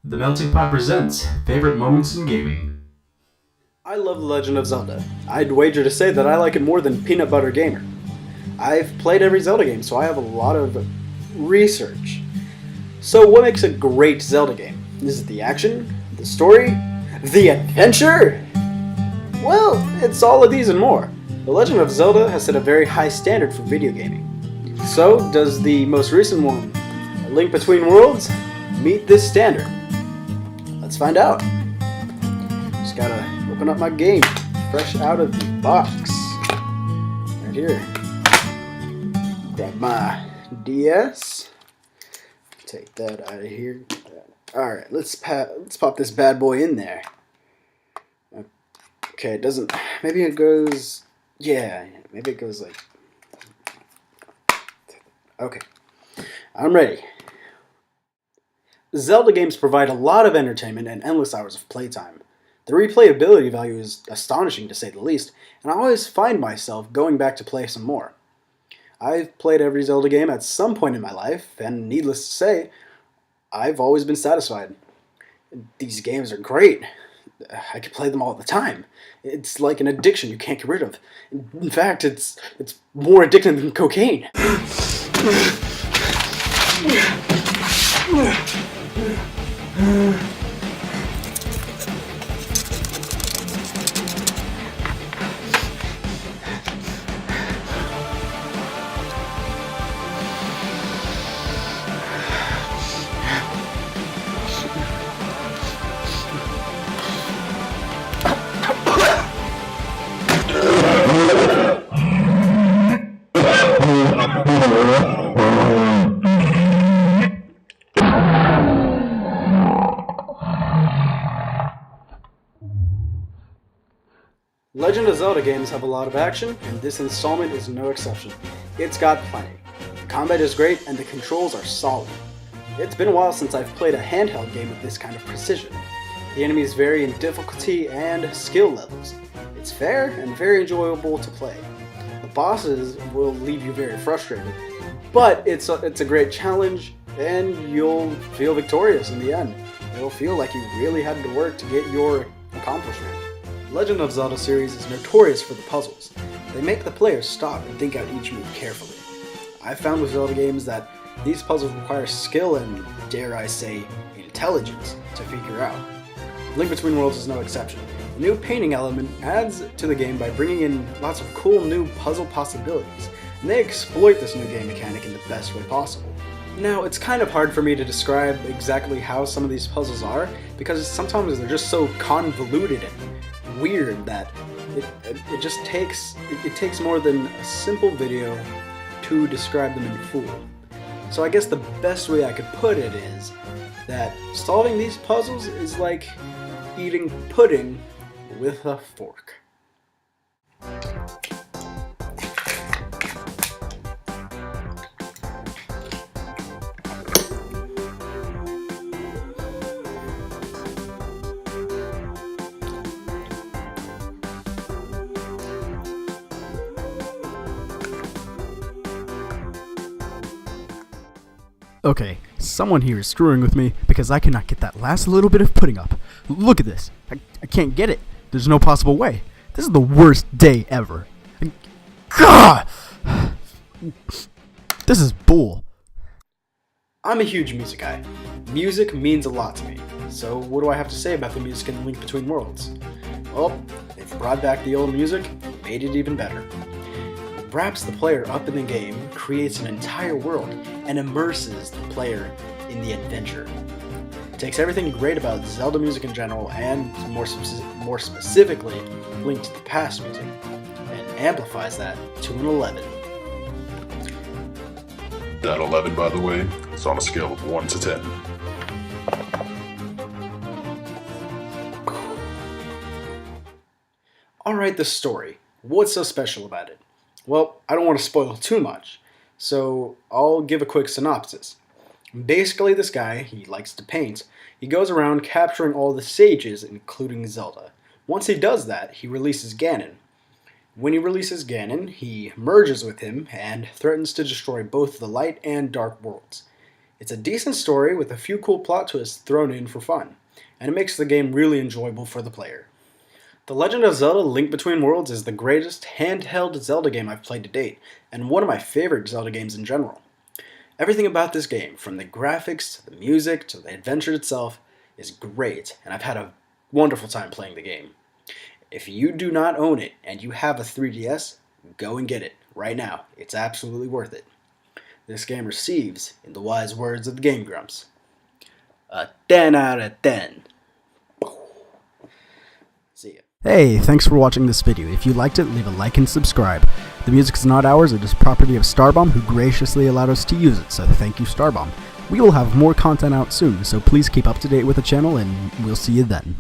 The Melting Pot presents Favorite Moments in Gaming. I love The Legend of Zelda. I'd wager to say that I like it more than Peanut Butter Gamer. I've played every Zelda game, so I have a lot of research. So what makes a great Zelda game? Is it the action? The story? The adventure? Well, it's all of these and more. The Legend of Zelda has set a very high standard for video gaming. So, does the most recent one, A Link Between Worlds, meet this standard? Let's find out. Just gotta open up my game, fresh out of the box. Right here. Grab my DS. Take that out of here. Alright, let's pop this bad boy in there. Okay, it doesn't... Maybe it goes... Yeah, maybe it goes like... Okay. I'm ready. Zelda games provide a lot of entertainment and endless hours of playtime. The replayability value is astonishing to say the least, and I always find myself going back to play some more. I've played every Zelda game at some point in my life, and needless to say, I've always been satisfied. These games are great. I could play them all the time. It's like an addiction you can't get rid of. In fact, it's more addictive than cocaine. Legend of Zelda games have a lot of action, and this installment is no exception. It's got plenty. The combat is great, and the controls are solid. It's been a while since I've played a handheld game with this kind of precision. The enemies vary in difficulty and skill levels. It's fair and very enjoyable to play. The bosses will leave you very frustrated, but it's a great challenge, and you'll feel victorious in the end. It'll feel like you really had to work to get your accomplishment. Legend of Zelda series is notorious for the puzzles. They make the player stop and think out each move carefully. I've found with Zelda games that these puzzles require skill and, dare I say, intelligence to figure out. Link Between Worlds is no exception. The new painting element adds to the game by bringing in lots of cool new puzzle possibilities, and they exploit this new game mechanic in the best way possible. Now, it's kind of hard for me to describe exactly how some of these puzzles are, because sometimes they're just so convoluted and weird that it just takes more than a simple video to describe them in full. So I guess the best way I could put it is that solving these puzzles is like eating pudding with a fork. Okay, someone here is screwing with me because I cannot get that last little bit of pudding up. Look at this. I can't get it. There's no possible way. This is the worst day ever. God! This is bull. I'm a huge music guy. Music means a lot to me. So what do I have to say about the music in Link Between Worlds? Well, they've brought back the old music, made it even better. It wraps the player up in the game, creates an entire world, and immerses the player in the adventure. It takes everything great about Zelda music in general, and more specifically, Link to the Past music, and amplifies that to an 11. That 11, by the way, is on a scale of 1 to 10. Alright, the story. What's so special about it? Well, I don't want to spoil too much, so I'll give a quick synopsis. Basically, this guy, he likes to paint. He goes around capturing all the sages, including Zelda. Once he does that, he releases Ganon. When he releases Ganon, he merges with him and threatens to destroy both the light and dark worlds. It's a decent story with a few cool plot twists thrown in for fun, and it makes the game really enjoyable for the player. The Legend of Zelda: Link Between Worlds is the greatest handheld Zelda game I've played to date, and one of my favorite Zelda games in general. Everything about this game, from the graphics to the music to the adventure itself, is great, and I've had a wonderful time playing the game. If you do not own it and you have a 3DS, go and get it right now. It's absolutely worth it. This game receives, in the wise words of the Game Grumps, a 10 out of 10. See ya. Hey, thanks for watching this video. If you liked it, leave a like and subscribe. The music is not ours, it is property of Starbomb, who graciously allowed us to use it, so thank you, Starbomb. We will have more content out soon, so please keep up to date with the channel, and we'll see you then.